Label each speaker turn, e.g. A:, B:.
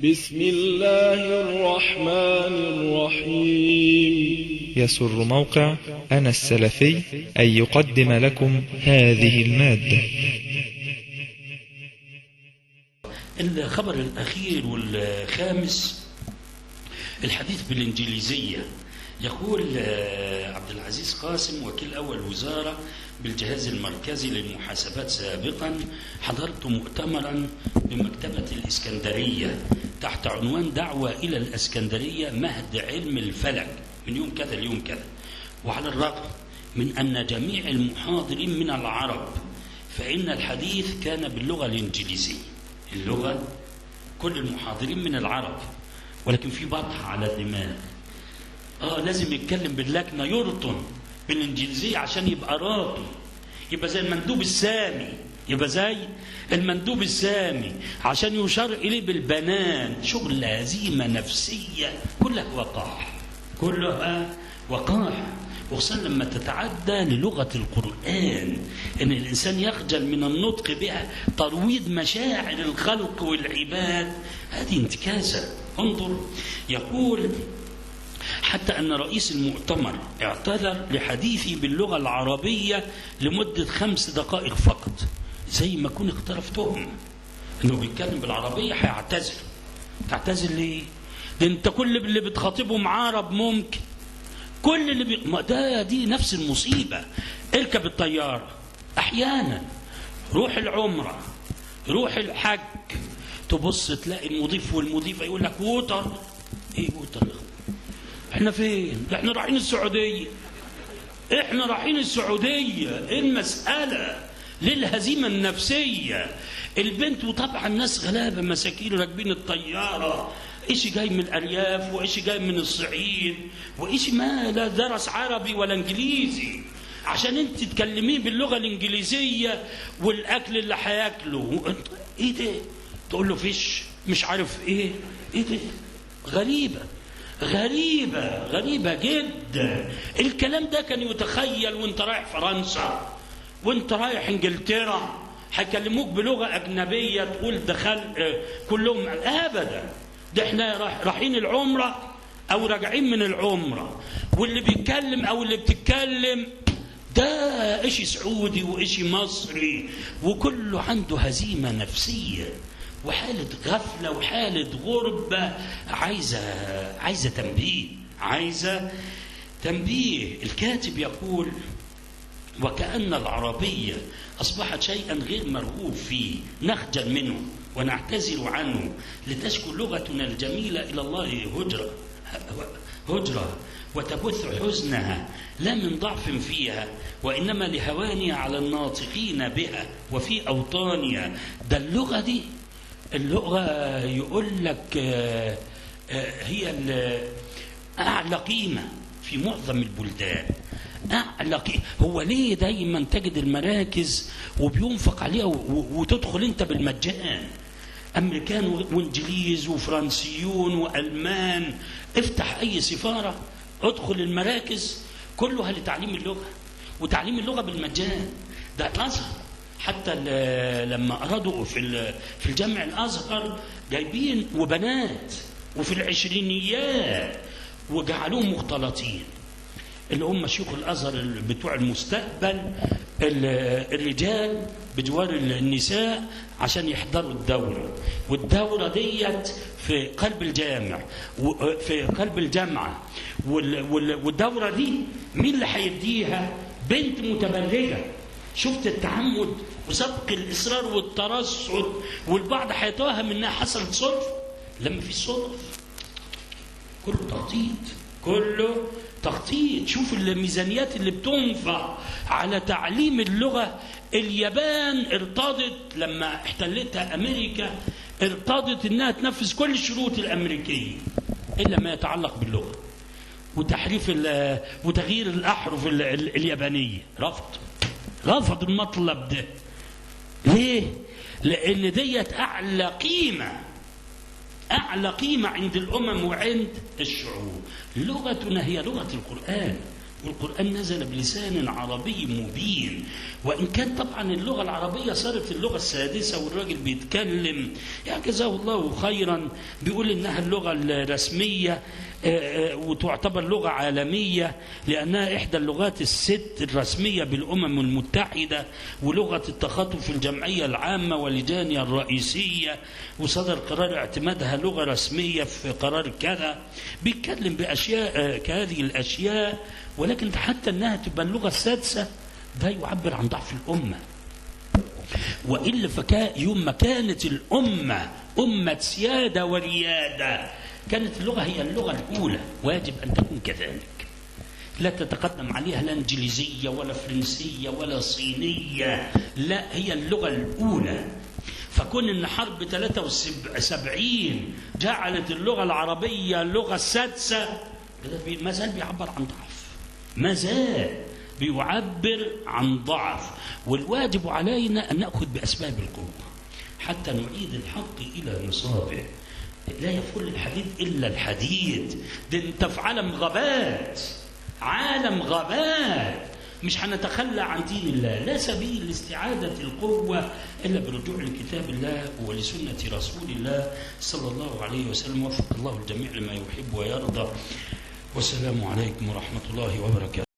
A: بسم الله الرحمن الرحيم.
B: يسر موقع أنا السلفي أن يقدم لكم هذه المادة.
C: الخبر الأخير والخامس الحديث بالإنجليزية. يقول عبد العزيز قاسم وكيل أول وزارة بالجهاز المركزي للمحاسبات سابقا: حضرت مؤتمرا بمكتبة الإسكندرية تحت عنوان دعوة إلى الإسكندرية مهد علم الفلك من يوم كذا ليوم كذا، وعلى الرغم من أن جميع المحاضرين من العرب فإن الحديث كان باللغة الإنجليزية. اللغة كل المحاضرين من العرب، ولكن في بطح على الدماغ. لازم يتكلم باللكنة، يرطن بالإنجليزية عشان يبقى راطن، يبقى زي المندوب السامي، يبقى زي المندوب السامي عشان يشار إليه بالبنان. شغل هزيمة نفسية كلها وقاح، كلها وقاح، وخصوصا لما تتعدى للغة القرآن، إن الإنسان يخجل من النطق بها، ترويض مشاعر الخلق والعباد، هذه انتكاسة. انظر، يقول: حتى أن رئيس المؤتمر اعتذر لحديثي باللغة العربية لمدة 5 دقائق فقط. زي ما كنت اقترفتهم انه بيتكلم بالعربية هيعتذر. تعتذر ليه؟ ده انت كل اللي بتخاطبهم عرب، ممكن كل اللي دي نفس المصيبة. اركب الطيارة احيانا، روح العمرة، روح الحج، تبص تلاقي المضيف والمضيفة يقول لك ووتر. ايه ووتر؟ احنا فين؟ احنا رايحين السعودية، احنا رايحين السعودية. ايه المسألة؟ للهزيمة النفسية البنت. وطبعا الناس غلابة مساكين راكبين الطيارة، ايش جاي من الأرياف وايش جاي من الصعيد وايش ما لا درس عربي ولا انجليزي، عشان انت تكلميه باللغة الانجليزية. والاكل اللي هياكله ايه ده؟ تقول له فيش مش عارف ايه ده؟ غريبة غريبة غريبة جدا. الكلام ده كان يتخيل وانت رايح فرنسا، وانت رايح انجلترا، هيكلموك بلغة أجنبية تقول دخل كلهم. أبدا، ده احنا رايحين العمرة أو راجعين من العمرة، واللي بيتكلم أو اللي بتتكلم ده إشي سعودي وإشي مصري، وكله عنده هزيمة نفسية وحالة غفلة وحالة غربة عايزة تنبيه، عايزة تنبيه. الكاتب يقول: وكأن العربية أصبحت شيئا غير مرغوب فيه، نخجل منه ونعتذر عنه لتشكو لغتنا الجميلة إلى الله هجرة وتبث حزنها، لا من ضعف فيها وإنما لهوانها على الناطقين بها وفي أوطانها. ده اللغة دي، اللغة يقول لك هي أعلى قيمة في معظم البلدان، أعلى قيمة. هو ليه دايما تجد المراكز وبينفق عليها وتدخل أنت بالمجان؟ أمريكان وإنجليز وفرنسيون وألمان، افتح أي سفارة، ادخل المراكز كلها لتعليم اللغة، وتعليم اللغة بالمجان. ده الأزهر حتى لما أرادوا في الجامع الأزهر جايبين وبنات وفي العشرينيات وجعلوهم مختلطين، اللي هم شيوخ الأزهر بتوع المستقبل، الرجال بجوار النساء عشان يحضروا الدورة. والدورة ديت في قلب الجامع في قلب الجامعة، والدورة دي مين اللي هيديها؟ بنت متبرجة. شفت التعمد وسبق الإصرار والترصد، والبعض هيتوهم إنها حصلت صدفة. لما في صدف، كله تخطيط، كله تخطيط. شوف الميزانيات اللي بتنفق على تعليم اللغة. اليابان ارتضت لما احتلتها أمريكا، ارتضت إنها تنفذ كل الشروط الأمريكية إلا ما يتعلق باللغة وتحريف وتغيير الأحرف اليابانية. رفض المطلب ده. ليه؟ لأن ديت أعلى قيمة عند الأمم وعند الشعوب. لغتنا هي لغة القرآن، والقرآن نزل بلسان عربي مبين. وإن كان طبعا اللغة العربية صارت اللغة السادسة، والراجل بيتكلم يعني جزاه الله خيرا بيقول إنها اللغة الرسمية وتعتبر لغة عالمية لأنها إحدى اللغات الست الرسمية بالأمم المتحدة، ولغة التخاطب في الجمعية العامة ولجانها الرئيسية، وصدر قرار اعتمادها لغة رسمية في قرار كذا. بيتكلم بأشياء كهذه الأشياء، ولكن حتى أنها تبقى اللغة السادسة ده يعبر عن ضعف الأمة. وإلا يوم ما كانت الأمة أمة سيادة وريادة كانت اللغة هي اللغة الأولى، واجب أن تكون كذلك، لا تتقدم عليها لا إنجليزية ولا فرنسية ولا صينية، لا هي اللغة الأولى. فكون أن حرب 73 جعلت اللغة العربية اللغة السادسة، ما زال بيعبر عن ضعف، ما زال بيعبر عن ضعف. والواجب علينا أن نأخذ بأسباب القوة حتى نعيد الحق إلى نصابه. لا يفل الحديد إلا الحديد، ده انت في عالم غابات، عالم غابات، مش هنتخلى عن دين الله. لا سبيل لاستعادة القوة إلا بالرجوع لكتاب الله ولسنة رسول الله صلى الله عليه وسلم. وفق الله الجميع لما يحب ويرضى. والسلام عليكم ورحمة الله وبركاته.